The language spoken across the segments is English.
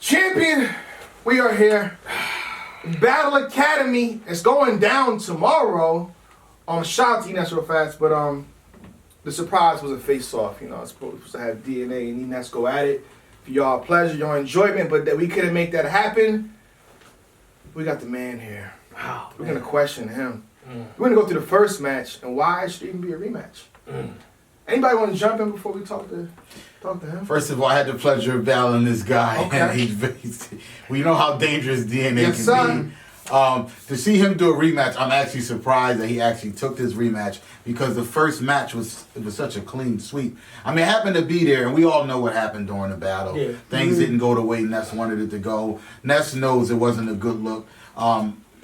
Champion, we are here. Battle Academy is going down tomorrow. Shout out to E Ness real fast, but the surprise was a face-off. You know, it's supposed to have DNA and E Ness go at it for y'all pleasure, your enjoyment, but that we couldn't make that happen. We got the man here. Wow, We're gonna question him. We're gonna go through the first match and why it should even be a rematch. Anybody want to jump in before we talk to him? First of all, I had the pleasure of battling this guy. Okay. We know how dangerous DNA can be. To see him do a rematch, I'm actually surprised that he actually took this rematch because the first match was such a clean sweep. I mean, I happened to be there, and we all know what happened during the battle. Yeah. Things didn't go the way Ness wanted it to go. Ness knows it wasn't a good look.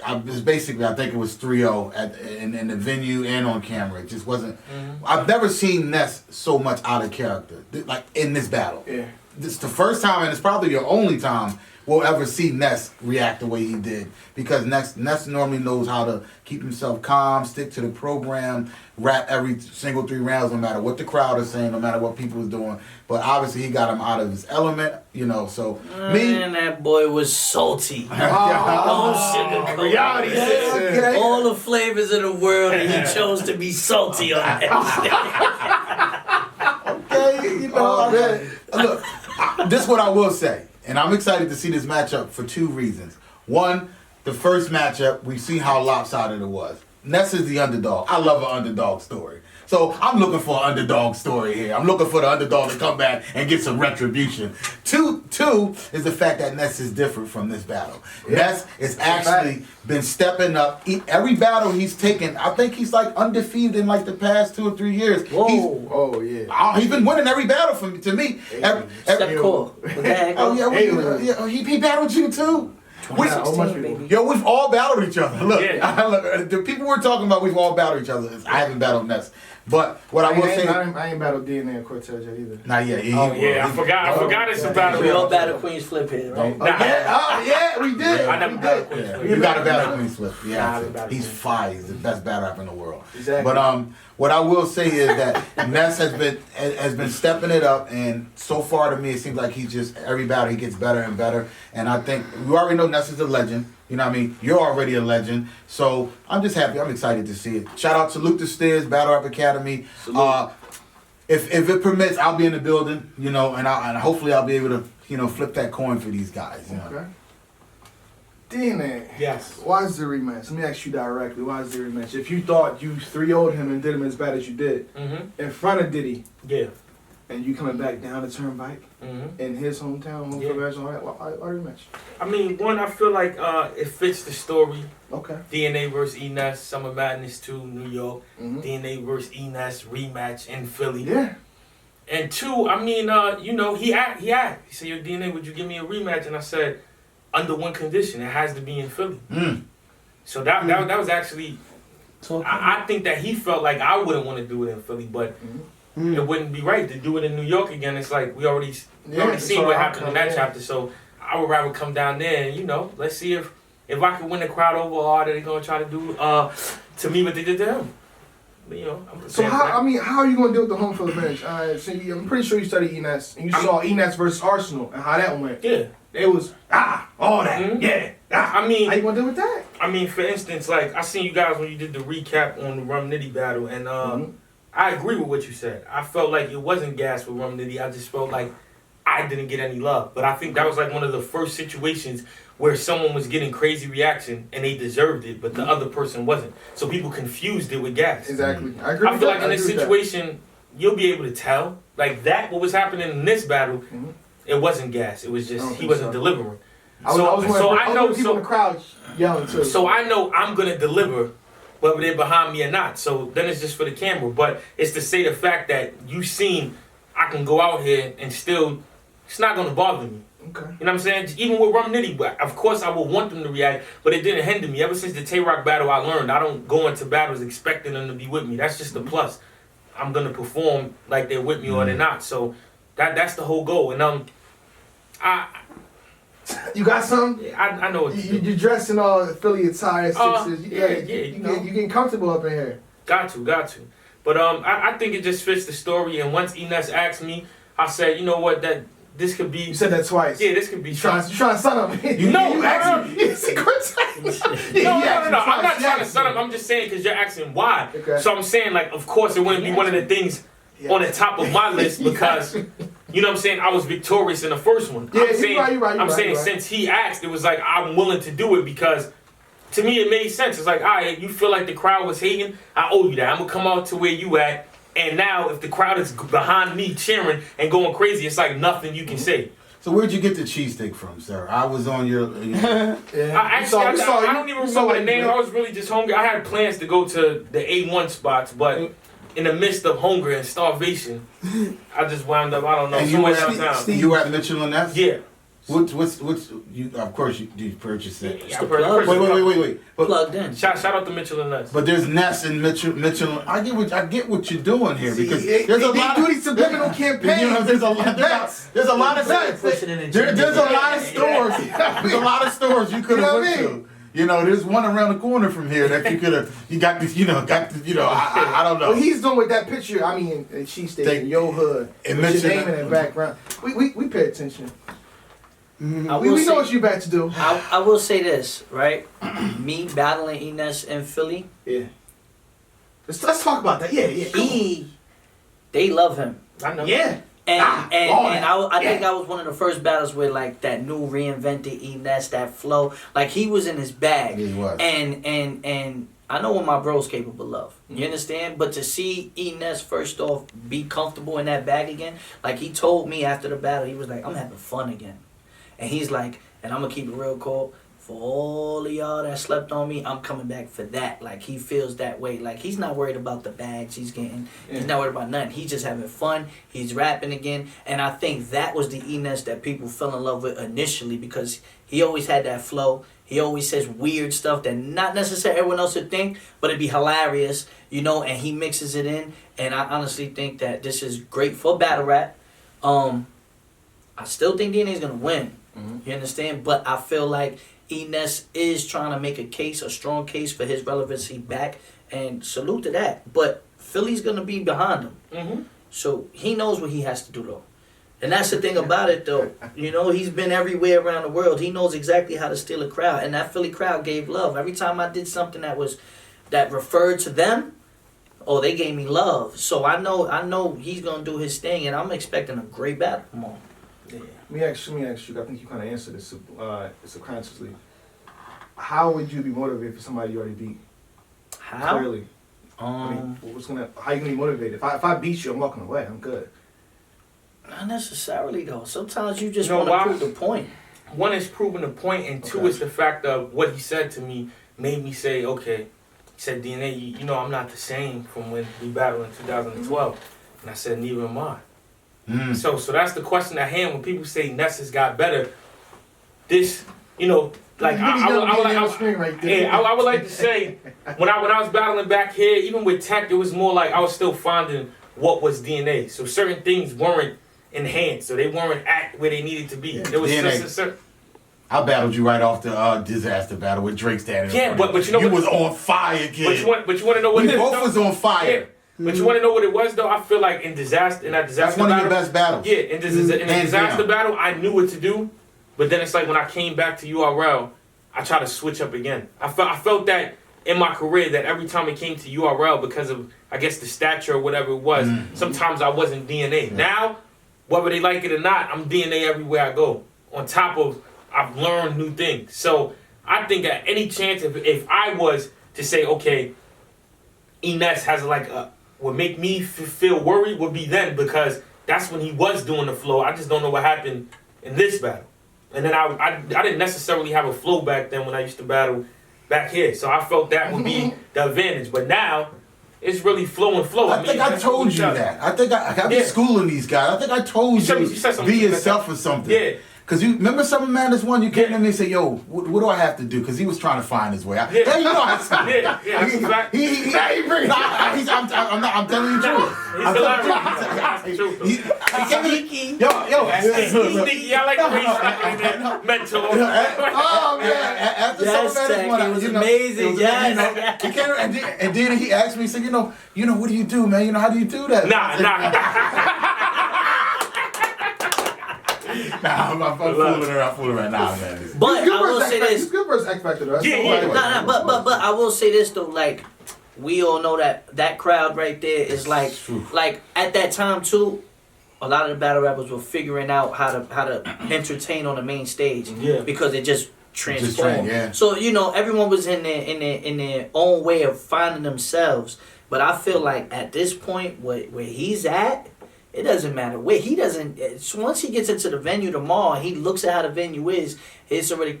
I think it was 3-0 in the venue and on camera. It just wasn't. I've never seen Ness so much out of character, like in this battle. Yeah. This is the first time, and it's probably the only time we'll ever see Ness react the way he did. Because Ness normally knows how to keep himself calm, stick to the program, rap every single 3 rounds, no matter what the crowd is saying, no matter what people is doing. But obviously he got him out of his element, you know, so Man, that boy was salty. Don't sugarcoat. Reality it. All the flavors of the world, and he chose to be salty on that. Okay, you know, look, this is what I will say. And I'm excited to see this matchup for 2 reasons. One, the first matchup, we see how lopsided it was. Ness is the underdog. I love an underdog story. So I'm looking for an underdog story here. I'm looking for the underdog to come back and get some retribution. Two is the fact that Ness is different from this battle. Yeah. Ness has actually been stepping up. Every battle he's taken, I think he's like undefeated in like the past 2 or 3 years. He's been winning every battle to me. He battled you too. We've all battled each other. Look, the people we're talking about, we've all battled each other. I haven't battled Ness. But what I will say, I ain't battled DNA and Cortez yet either. Not yet. I forgot it's a battle. We all battled Queen's Flip here, right? We did. I never battled Queen's Flip. You got to battle Queen's Flip. Yeah, he's fire. He's the best battle rapper in the world. Exactly. But what I will say is that Ness has been stepping it up, and so far to me, it seems like he's just every battle he gets better and better. And I think we already know Ness is a legend. You know what I mean? You're already a legend. So I'm just happy. I'm excited to see it. Shout out to Luke the Steers, Battle Rap Academy. If it permits, I'll be in the building, you know, and hopefully I'll be able to, you know, flip that coin for these guys. You know? Okay. DNA. Yes. Why is the rematch? Let me ask you directly. Why is the rematch? If you thought you 3-0'd him and did him as bad as you did in front of Diddy. Yeah. And you coming back down the turnpike in his hometown, why rematch? I mean, one, I feel like it fits the story. Okay. DNA versus E Ness, Summer Madness 2, New York. DNA versus E Ness, rematch in Philly. Yeah. And 2, I mean, you know, he said, "Yo, DNA, would you give me a rematch?" And I said, under one condition, it has to be in Philly. So that was actually, I think that he felt like I wouldn't want to do it in Philly, but it wouldn't be right to do it in New York again. It's like we already seen what happened in that chapter, so I would rather come down there and, you know, let's see if I could win the crowd over, or are they going to try to do to me what they did to him. You know, so how are you going to deal with the home field advantage? So I'm pretty sure you studied E Ness, and you saw E Ness versus Arsenal and how that went. Yeah. It was, all that, I mean, how you going to deal with that? I mean, for instance, like, I seen you guys when you did the recap on the Rum Nitty battle, and I agree with what you said. I felt like it wasn't gas with Rum Nitty. I just felt like I didn't get any love. But I think that was like one of the first situations where someone was getting crazy reaction and they deserved it, but the other person wasn't. So people confused it with gas. Exactly. I agree. I feel like in this situation, you'll be able to tell. Like that, what was happening in this battle, it wasn't gas. It was just he wasn't delivering. I know people in the crowd yelling too. So I know I'm gonna deliver, whether they're behind me or not. So then it's just for the camera. But it's to say the fact that you seen I can go out here and still, it's not gonna bother me. Okay. You know what I'm saying? Even with Rum Nitty, of course I would want them to react, but it didn't hinder me. Ever since the Tay-Rock battle, I learned I don't go into battles expecting them to be with me. That's just a plus. I'm gonna perform like they're with me or they're not. So that's the whole goal. And you got some? I know what you dressed in all Philly attire, sixes. You getting comfortable up in here. Got to. But I think it just fits the story. And once E Ness asked me, I said, you know what, that this could be. You said that twice. Yeah, this could be. You trying to son him? No, you asked me. No. I'm not trying to son him. I'm just saying because you're asking why. Okay. So I'm saying like, of course, it wouldn't be one of the things on the top of my list because. You know what I'm saying? I was victorious in the first one. Yeah, you're right. I'm saying since he asked, it was like I'm willing to do it because to me it made sense. It's like, all right, you feel like the crowd was hating, I owe you that. I'm gonna come out to where you at, and now if the crowd is behind me cheering and going crazy, it's like nothing you can say. So where'd you get the cheesesteak from, sir? I was on your. Yeah. I don't even remember the name. I was really just hungry. I had plans to go to the A1 spots, but in the midst of hunger and starvation, I just wound up, I don't know, And somewhere downtown. You were at Mitchell and Ness? Yeah. What's you? Of course you purchased it. Yeah, Wait. But, Plugged in. Shout out to Mitchell and Ness. but there's Ness and Mitchell. I get what you're doing here because See, there's a lot they of do these subliminal campaigns. You know, there's a lot of There's a lot of stores you could You know have what I went mean? to. You know, there's one around the corner from here that you could have. You got this. I don't know. What he's doing with that picture, I mean, cheesesteak in your hood, And with your mention name in the background. We pay attention. I We will know say- what you about to do. I will say this, right? Me battling E Ness in Philly, Yeah. Let's talk about that. Yeah. Come on. they love him. I know. Yeah. And I think Yeah. I was one of the first battles with like that new reinvented E Ness, that flow. Like he was in his bag. Yeah, he was. And I know what my bro's capable of. You understand? But to see E Ness first off be comfortable in that bag again, like he told me after the battle, he was like, I'm having fun again. And he's like, and I'm gonna keep it real cold. For all of y'all that slept on me, I'm coming back for that. Like he feels that way. Like he's not worried about the bags he's getting. He's not worried about nothing. He's just having fun. He's rapping again. And I think that was the E Ness that people fell in love with initially because he always had that flow. He always says weird stuff that not necessarily everyone else would think, but it'd be hilarious, you know, and he mixes it in. And I honestly think that this is great for battle rap. I still think DNA is gonna win. You understand? But I feel like E Ness is trying to make a strong case for his relevancy back, and salute to that. But Philly's gonna be behind him, so he knows what he has to do though, and that's the thing about it though. You know, he's been everywhere around the world. He knows exactly how to steal a crowd, and that Philly crowd gave love every time I did something that referred to them. Oh, they gave me love. So I know he's gonna do his thing, and I'm expecting a great battle. Come on. Let me ask you. I think you kind of answered this subconsciously. How would you be motivated for somebody you already beat? How? Clearly. I mean, how you gonna be motivated? If I beat you, I'm walking away. I'm good. Not necessarily though. Sometimes you just You know want why? to prove the point. One is proving the point, and two is the fact of what he said to me made me say, okay. He said, DNA, you know I'm not the same from when we battled in 2012. And I said, neither am I. So that's the question at hand. When people say Ness has got better, this, you know, like I would like to say, when I was battling back here, even with Tech, it was more like I was still finding what was DNA. So certain things weren't enhanced, so they weren't at where they needed to be. It was DNA. just a certain. I battled you right off the disaster battle with Drake standing. Yeah, but you know you what, was on fire, kid. But you want to know what We it both was? was on fire. Yeah. But you want to know what it was though? I feel like in that disaster That's one battle, of your best battles. Yeah, in the Hands disaster down. battle, I knew what to do, but then it's like when I came back to URL, I tried to switch up again. I felt that in my career that every time it came to URL, because of I guess the stature or whatever it was, sometimes I wasn't DNA. Now, whether they like it or not, I'm DNA everywhere I go. On top of I've learned new things. So I think at any chance if I was to say, okay, E Ness has like would make me feel worried would be then, because that's when he was doing the flow. I just don't know what happened in this battle. And then I didn't necessarily have a flow back then when I used to battle back here. So I felt that would be the advantage. But now it's really flow and flow. I think I told you that. I think I've been schooling these guys. I think I told you, said something be like yourself that. or something. Yeah. Cause you remember Summer Madness one, you came to me and said, "Yo, what do I have to do?" Cause he was trying to find his way. Yeah. Hey, you know how to Yeah, that's a fact. I'm telling you the truth. He's hilarious. That's the truth, though. Sneaky. I like the way he's sneaky like that. Mental. Oh man. After Yes, Summer Madness Tech, one, it was amazing. Yes. he came and then he asked me, he said, you know, what do you do, man? You know, how do you do that? Nah. I'm fooling around now, man. But I will say He's this. good versus X Factor though. That's Yeah, the yeah. only way. But I will say this though, like we all know that crowd right there is like at that time too. A lot of the battle rappers were figuring out how to entertain on the main stage because it just transformed. Yeah. So everyone was in their own way of finding themselves. But I feel like at this point where he's at, it doesn't matter where he doesn't. Once he gets into the venue tomorrow, and he looks at how the venue is. It's already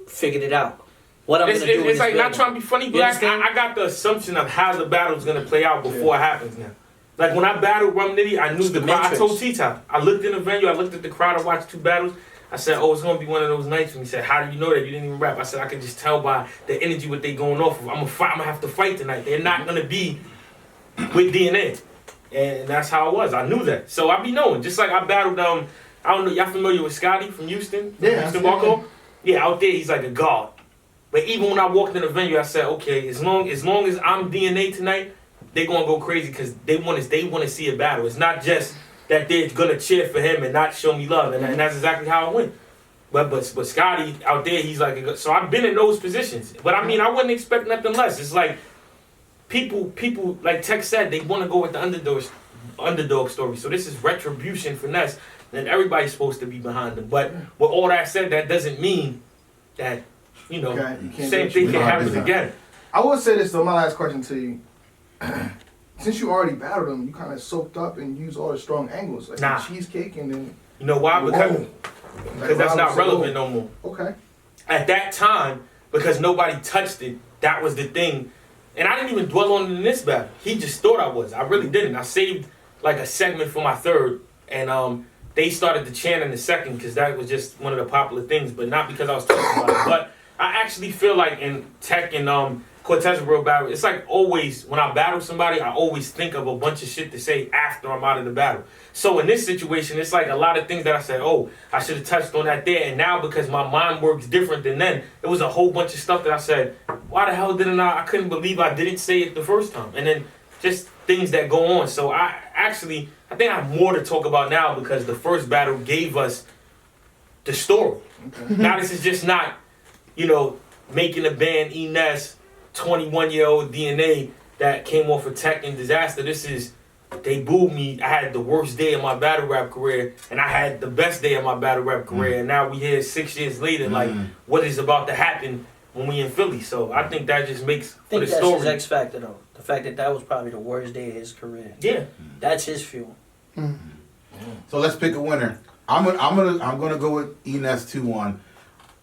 figured it out. What I'm gonna do. It's like not trying to be funny, Black. I got the assumption of how the battle's gonna play out before it happens now. Like when I battled Rum Nitty, I knew the crowd. I told T-Top. I looked in the venue, I looked at the crowd, I watched 2 battles. I said, oh, it's going to be one of those nights. And he said, how do you know that? You didn't even rap. I said, I can just tell by the energy what they going off of. I'm going to have to fight tonight. They're not going to be with DNA. And that's how it was. I knew that. So I be knowing. Just like I battled, I don't know, y'all familiar with Scotty from Houston? Houston Barco? Yeah, out there, he's like a god. But even when I walked in the venue, I said, okay, as long as I'm DNA tonight, they're gonna go crazy because they want to see a battle. It's not just that they're gonna cheer for him and not show me love, and that's exactly how it went. But Scotty out there, he's like so I've been in those positions. But I mean, I wouldn't expect nothing less. It's like people like Tech said, they want to go with the underdog story. So this is retribution for Ness, and everybody's supposed to be behind them. But with all that said, that doesn't mean that same thing can happen again. I will say this though. My last question to you. Since you already battled him, you kind of soaked up and used all the strong angles, like the cheesecake, and then. You know why? Because that's not relevant no more. Okay. At that time, because nobody touched it, that was the thing, and I didn't even dwell on it in this battle. He just thought I was. I really didn't. I saved like a segment for my third, and they started to chant in the second because that was just one of the popular things, but not because I was talking about it. But I actually feel like in Tech and Cortez real battle. It's like always when I battle somebody, I always think of a bunch of shit to say after I'm out of the battle. So in this situation, it's like a lot of things that I said, oh, I should have touched on that there. And now because my mind works different than then, it was a whole bunch of stuff that I said, why the hell didn't I couldn't believe I didn't say it the first time. And then just things that go on. So I think I have more to talk about now because the first battle gave us the story. Okay. Now this is just not, making a band E Ness 21-year-old DNA that came off of Tech and Disaster. This is, they booed me. I had the worst day of my battle rap career, and I had the best day of my battle rap career. And now we here 6 years later, like, what is about to happen when we in Philly? So I think that just makes for the story. I think that's his X factor, though. The fact that was probably the worst day of his career. Yeah. That's his fuel. So let's pick a winner. I'm gonna go with E Ness 2-1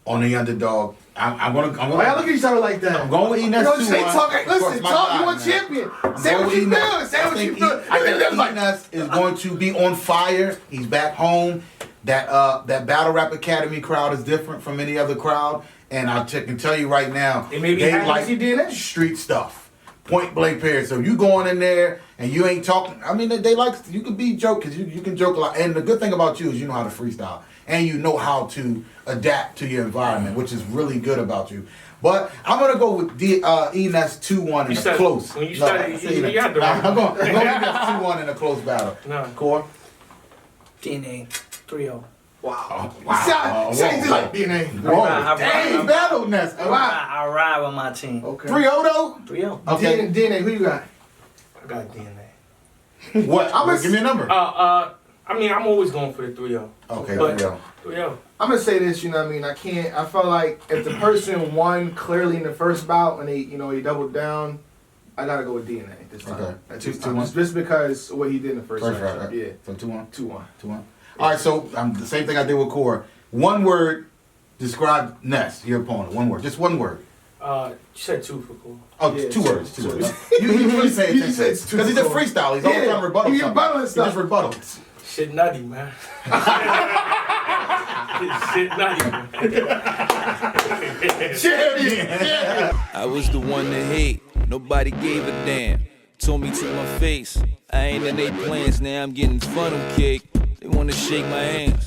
on the underdog. I'm gonna. Why look at each other like that? I'm going with E Ness 2-1. Listen, talk. You want champion. Say what you feel. Say what you feel. I think E Ness is going to be on fire. He's back home. That Battle Rap Academy crowd is different from any other crowd, and I can tell you right now, they like street stuff. Point blank period. So you going in there and you ain't talking. I mean, they like you can be joke because you can joke a lot. And the good thing about you is you know how to freestyle and you know how to adapt to your environment, which is really good about you. But I'm gonna go with E Ness 2-1 in a close. When you started, you had the right. I'm going E Ness 2-1 in a close battle. No. Core. DNA 3-0. Wow. Sounds like DNA. Dang, battle Ness. I ride with my team. Okay. 3-0 though? 3-0. Okay. DNA, who you got? I got DNA. What? Give me a number. I'm always going for the 3-0. Okay, 3-0. 3-0. I'm gonna say this, I felt like if the person won clearly in the first bout and he doubled down, I gotta go with DNA this time. Okay. 2-1. Just because of what he did in the first round. Right? Yeah. So 2-1? 2-1. 2-1. All right, so the same thing I did with Core. One word, describe Ness, your opponent. One word. Just one word. You said 2 for Core. Oh, yeah, 2 words. 2 words. You really say it. Because he's a freestyle. He's always trying to rebuttal He's rebuttaling stuff. He just rebuttals. Shit nutty, man. Shit nutty, man. Champion. I was the one to hate. Nobody gave a damn. Told me to my face. I ain't in they plans. Now I'm getting funnel cake. They wanna shake my hands.